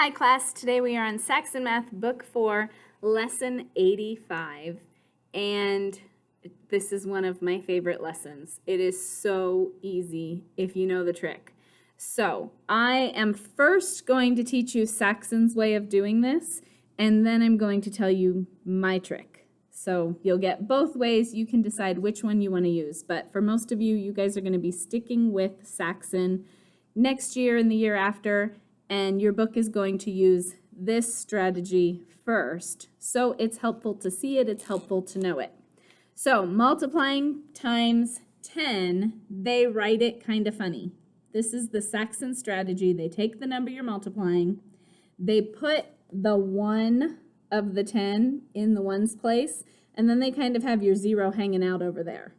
Hi class, today we are on Saxon Math Book 4, Lesson 85, and this is one of my favorite lessons. It is so easy if you know the trick. So I am first going to teach you Saxon's way of doing this, and then I'm going to tell you my trick. So you'll get both ways. You can decide which one you want to use, but for most of you, you guys are going to be sticking with Saxon next year and the year after, and your book is going to use this strategy first. So it's helpful to see it, it's helpful to know it. So multiplying times 10, they write it kind of funny. This is the Saxon strategy. They take the number you're multiplying, they put the 1 of the 10 in the ones place, and then they kind of have your 0 hanging out over there.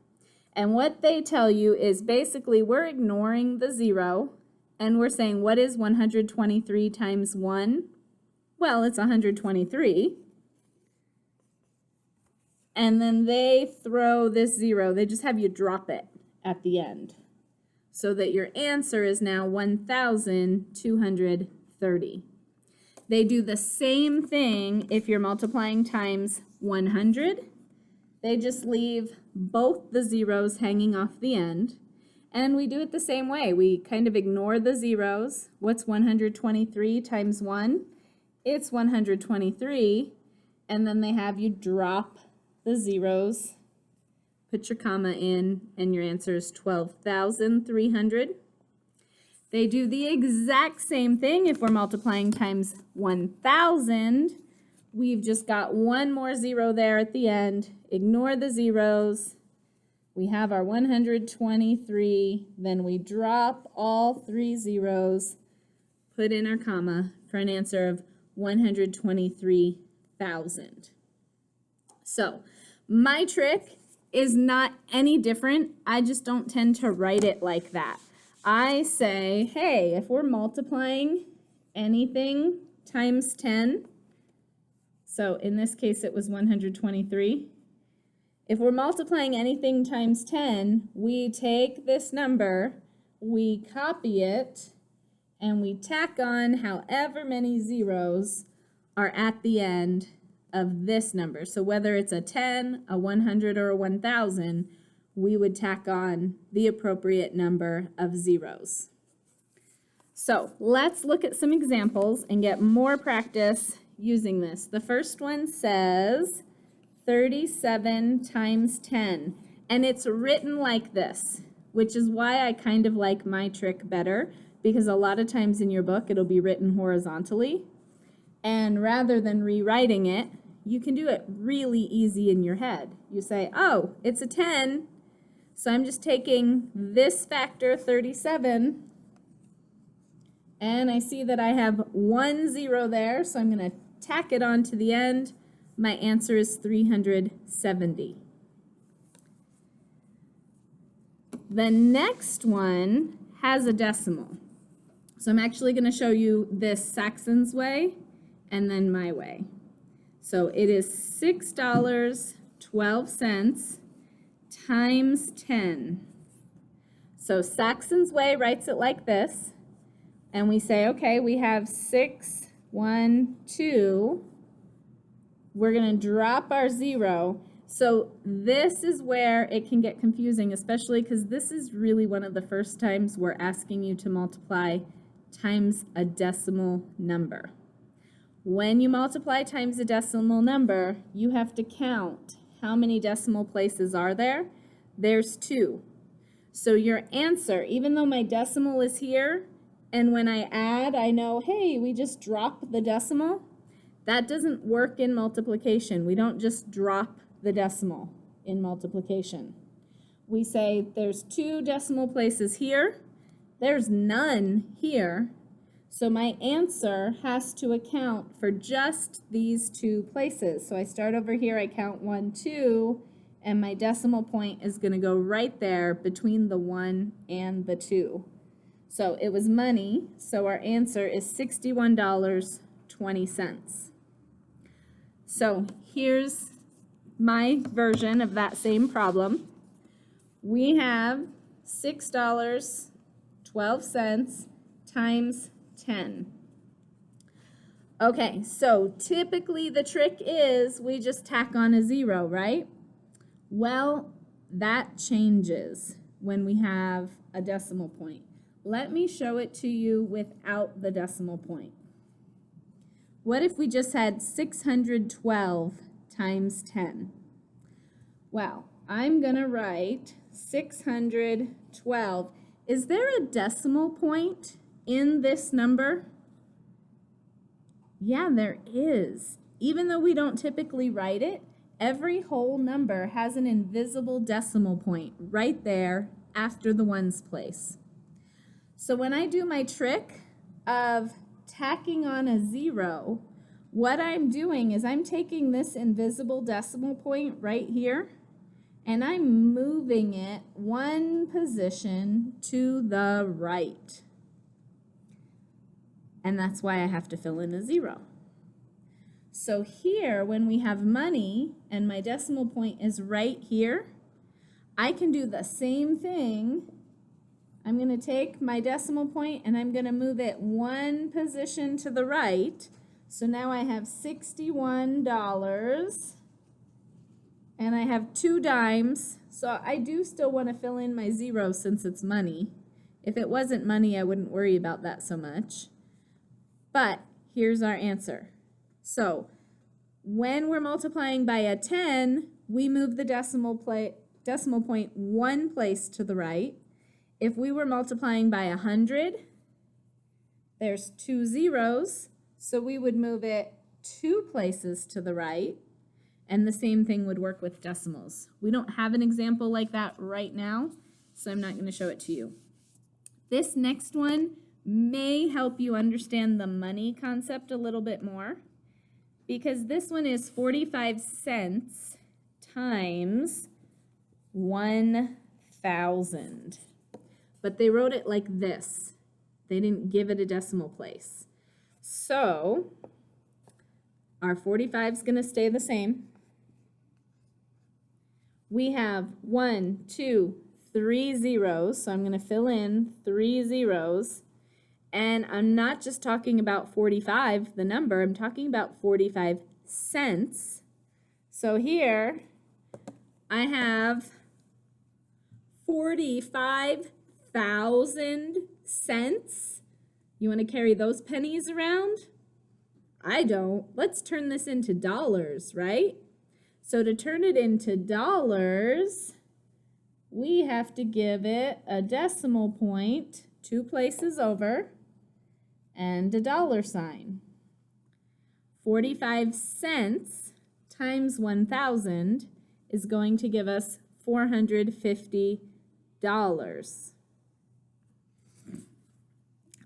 And what they tell you is basically we're ignoring the 0, and we're saying, what is 123 times 1? Well, it's 123. And then they throw this 0. They just have you drop it at the end so that your answer is now 1,230. They do the same thing if you're multiplying times 100. They just leave both the zeros hanging off the end. And we do it the same way. We kind of ignore the zeros. What's 123 times 1? It's 123. And then they have you drop the zeros, put your comma in, and your answer is 12,300. They do the exact same thing if we're multiplying times 1,000. We've just got one more 0 there at the end. Ignore the zeros. We have our 123, then we drop all 3 zeros, put in our comma for an answer of 123,000. So my trick is not any different. I just don't tend to write it like that. I say, hey, if we're multiplying anything times 10, so in this case it was 123. If we're multiplying anything times 10, we take this number, we copy it, and we tack on however many zeros are at the end of this number. So whether it's a 10, a 100, or a 1,000, we would tack on the appropriate number of zeros. So let's look at some examples and get more practice using this. The first one says 37 times 10, and it's written like this, which is why I kind of like my trick better, because a lot of times in your book it'll be written horizontally, and rather than rewriting it, you can do it really easy in your head. You say, oh, it's a 10, so I'm just taking this factor 37, and I see that I have 1 0 there, so I'm going to tack it on to the end. My answer is 370. The next one has a decimal. So I'm actually going to show you this Saxon's way and then my way. So it is $6.12 times 10. So Saxon's way writes it like this. And we say, okay, we have 6, 1, 2. We're going to drop our 0. So this is where it can get confusing, especially because this is really one of the first times we're asking you to multiply times a decimal number. When you multiply times a decimal number, you have to count how many decimal places are there. There's 2. So your answer, even though my decimal is here, and when I add, I know, hey, we just drop the decimal. That doesn't work in multiplication. We don't just drop the decimal in multiplication. We say there's 2 decimal places here. There's none here. So my answer has to account for just these 2 places. So I start over here, I count 1, 2, and my decimal point is going to go right there between the 1 and the 2. So it was money, so our answer is $61.20. So here's my version of that same problem. We have $6.12 times 10. Okay, so typically the trick is we just tack on a 0, right? Well, that changes when we have a decimal point. Let me show it to you without the decimal point. What if we just had 612 times 10? Well, I'm going to write 612. Is there a decimal point in this number? Yeah, there is. Even though we don't typically write it, every whole number has an invisible decimal point right there after the ones place. So when I do my trick of tacking on a 0, what I'm doing is I'm taking this invisible decimal point right here and I'm moving it one position to the right. And that's why I have to fill in a 0. So here, when we have money and my decimal point is right here, I can do the same thing. I'm going to take my decimal point and I'm going to move it one position to the right. So now I have $61 and I have 2 dimes. So I do still want to fill in my 0 since it's money. If it wasn't money, I wouldn't worry about that so much. But here's our answer. So when we're multiplying by a 10, we move the decimal point one place to the right. If we were multiplying by 100, there's 2 zeros, so we would move it 2 places to the right. And the same thing would work with decimals. We don't have an example like that right now, so I'm not going to show it to you. This next one may help you understand the money concept a little bit more, because this one is 45 cents times 1,000. But they wrote it like this. They didn't give it a decimal place. So our 45 is going to stay the same. We have 1, 2, 3 zeros, so I'm going to fill in 3 zeros. And I'm not just talking about 45, the number, I'm talking about 45 cents. So here I have 45,000 cents. You want to carry those pennies around? I don't. Let's turn this into dollars, right? So to turn it into dollars, we have to give it a decimal point 2 places over and a dollar sign. 45 cents times 1,000 is going to give us $450.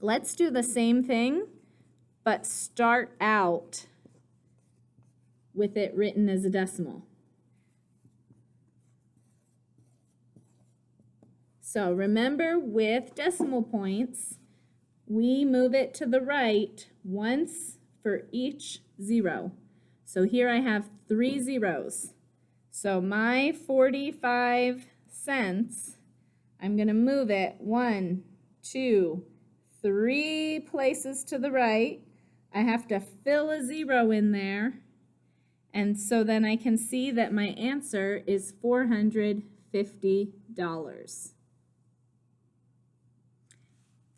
Let's do the same thing, but start out with it written as a decimal. So remember, with decimal points, we move it to the right once for each 0. So here I have 3 zeros. So my 45 cents, I'm going to move it 1, 2, 3 places to the right. I have to fill a 0 in there. And so then I can see that my answer is $450.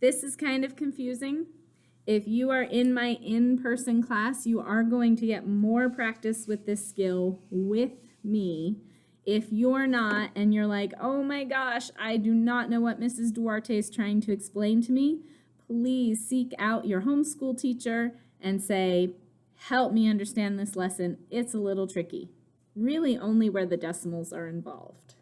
This is kind of confusing. If you are in my in-person class, you are going to get more practice with this skill with me. If you're not and you're like, oh my gosh, I do not know what Mrs. Duarte is trying to explain to me, please seek out your homeschool teacher and say, help me understand this lesson. It's a little tricky. Really only where the decimals are involved.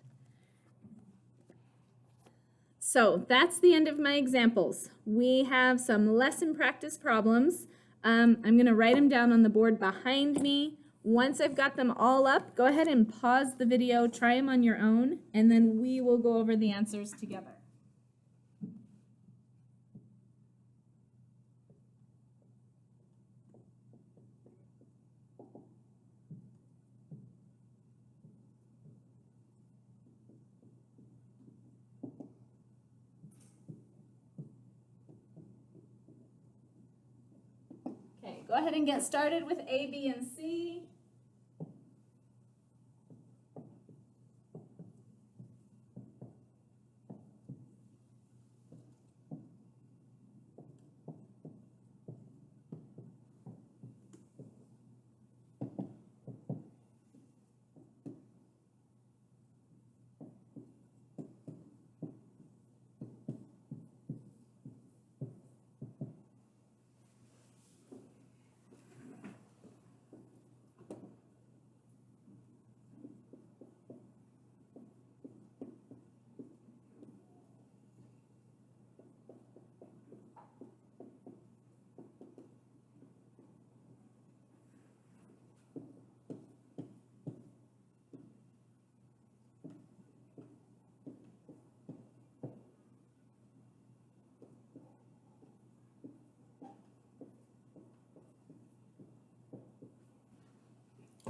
So that's the end of my examples. We have some lesson practice problems. I'm going to write them down on the board behind me. Once I've got them all up, go ahead and pause the video, try them on your own, and then we will go over the answers together. Go ahead and get started with A, B, and C.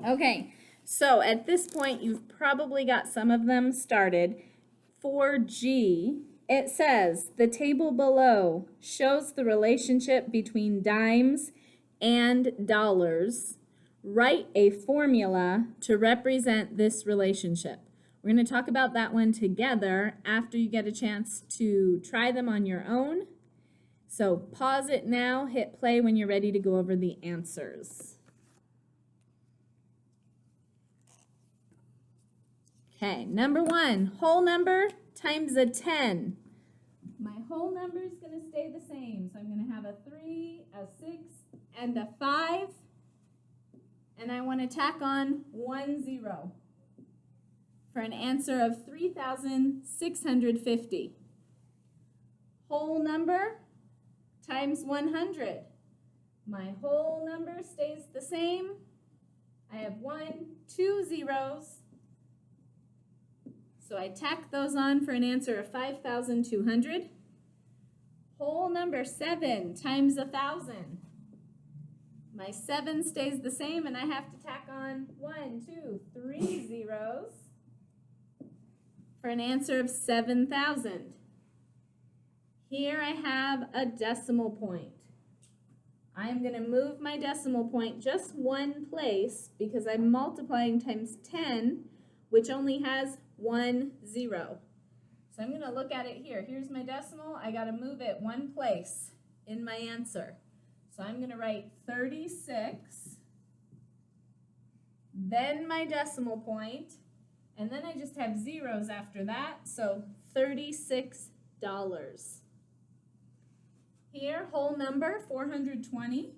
Okay, so at this point, you've probably got some of them started. For G, it says, the table below shows the relationship between dimes and dollars. Write a formula to represent this relationship. We're going to talk about that one together after you get a chance to try them on your own. So pause it now, hit play when you're ready to go over the answers. Okay, number 1, whole number times a 10. My whole number is going to stay the same. So I'm going to have a 3, a 6, and a 5. And I want to tack on 1 0 for an answer of 3,650. Whole number times 100. My whole number stays the same. I have 2 zeros. So I tack those on for an answer of 5,200. Whole number 7 times 1,000. My 7 stays the same, and I have to tack on 3 zeros for an answer of 7,000. Here I have a decimal point. I'm going to move my decimal point just one place because I'm multiplying times 10, which only has 1 0. So I'm going to look at it here. Here's my decimal. I got to move it one place in my answer. So I'm going to write 36, then my decimal point, and then I just have zeros after that, so $36. Here, whole number, 420.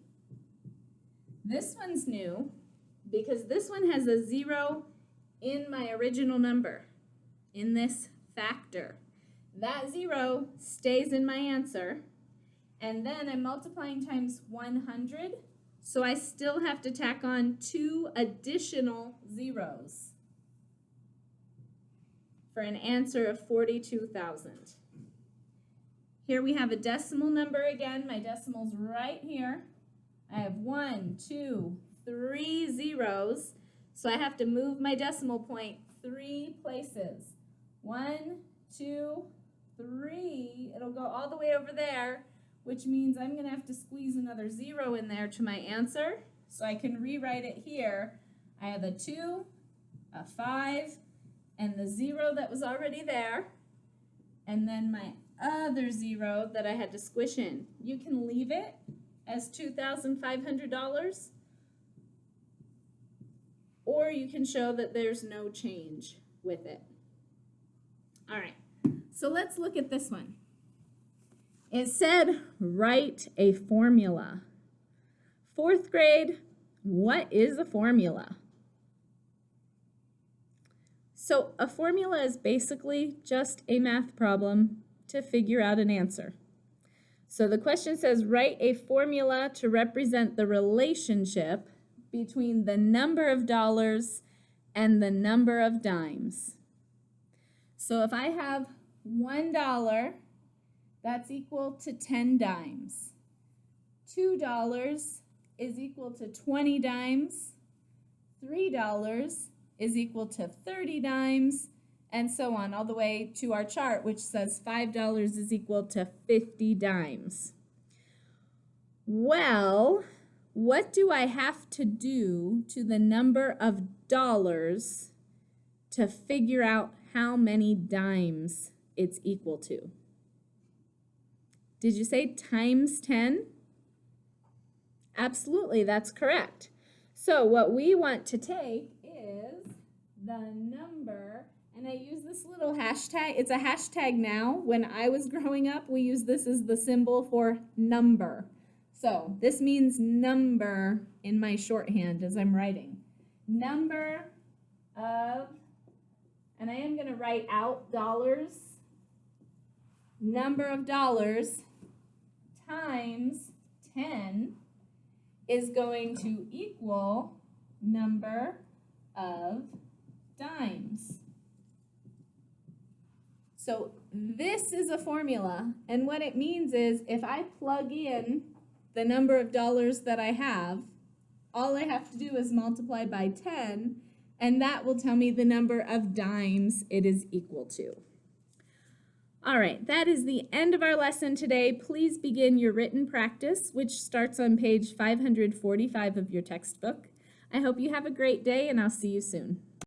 This one's new because this one has a 0 in my original number, in this factor. That 0 stays in my answer, and then I'm multiplying times 100, so I still have to tack on 2 additional zeros for an answer of 42,000. Here we have a decimal number again. My decimal's right here. I have 1, 2, 3 zeros, so I have to move my decimal point 3 places. 1, 2, 3. It'll go all the way over there, which means I'm going to have to squeeze another 0 in there to my answer. So I can rewrite it here. I have a 2, a 5, and the 0 that was already there, and then my other 0 that I had to squish in. You can leave it as $2,500, or you can show that there's no change with it. All right, so let's look at this one. It said, write a formula. 4th grade, what is a formula? So a formula is basically just a math problem to figure out an answer. So the question says, write a formula to represent the relationship between the number of dollars and the number of dimes. So if I have $1, that's equal to 10 dimes. $2 is equal to 20 dimes. $3 is equal to 30 dimes, and so on, all the way to our chart, which says $5 is equal to 50 dimes. Well, what do I have to do to the number of dollars to figure out how many dimes it's equal to? Did you say times 10? Absolutely, that's correct. So what we want to take is the number, and I use this little hashtag. It's a hashtag now. When I was growing up, we used this as the symbol for number. So this means number in my shorthand as I'm writing. Number of, and I am going to write out dollars, number of dollars times 10 is going to equal number of dimes. So this is a formula, and what it means is if I plug in the number of dollars that I have, all I have to do is multiply by 10, and that will tell me the number of dimes it is equal to. All right, that is the end of our lesson today. Please begin your written practice, which starts on page 545 of your textbook. I hope you have a great day, and I'll see you soon.